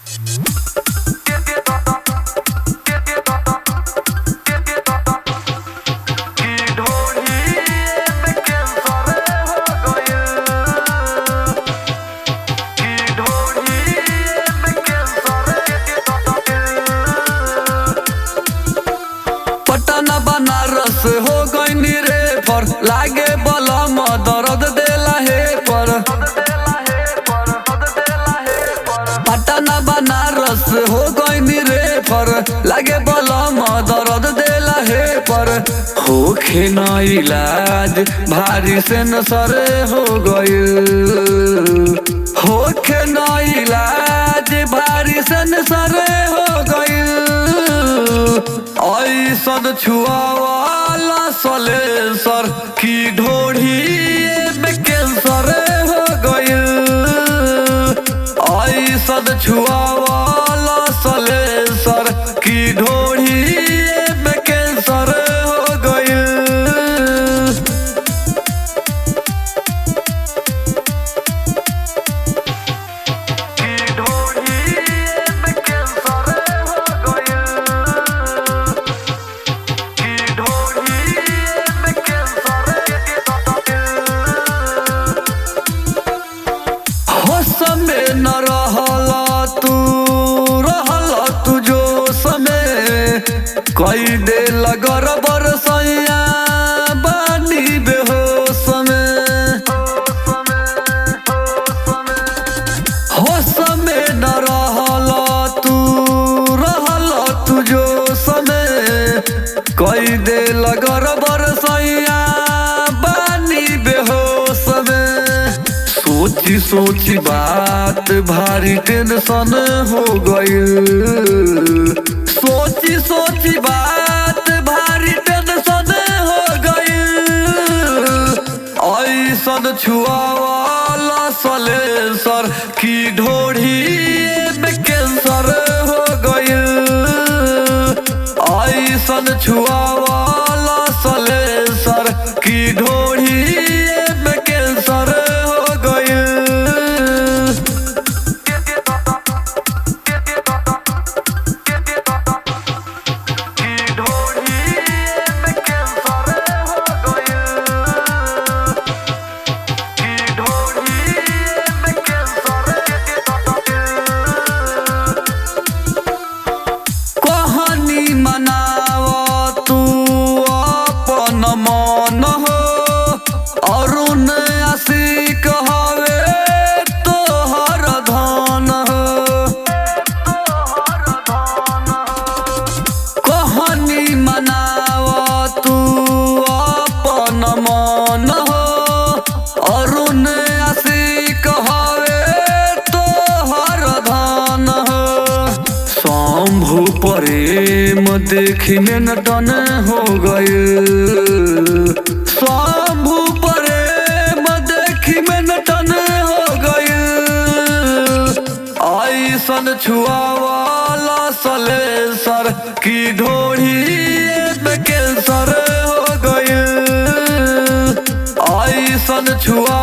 पटना बनारस हो गई रे पर लागे बलम दर्द देला हे पर। पटना बनारस हो गई रे पर लागे बलम दर्द देला हे पर। होखे न इलाज भारी से न सरे हो गई। होखे न इलाज भारी से न सरे हो गई। ऐसन छुआवाला सलेंसर की ढोढ़ी में कैंसर हो गई। ऐसन छुआवाला सलेंसर की ढोढ़ी में कैंसर हो गई। न रहला तू जो समय कई दे लगर बरसैया बानी बेहोश में। होश में न रहला तू जो समय कई दे लगर बरसैया बानी बेहोश में। सोची सोची बात भारी टेंशन हो गई। सोची सोची बात भारी टेंशन हो गई। ऐसन छुआवाला सलेंसर की ढोढ़ी में कैंसर हो गई। ऐसन छुआवाला सलेंसर की ढोढ़ी में कैंसर हो गई। मनाव तू अपन मन हो अरुण आशिक हवे तोहर धन हो। कहनी मनाव तू अपन मन हो अरुण आशिक हवे तोहर धन हो। शंभु प्रेम देखी में नटन हो गई। शंभु प्रेम देखी में नटन हो गई। ऐसन छुआवाला सलेंसर की ढोढ़ी में कैंसर हो गई। ऐसन छुआ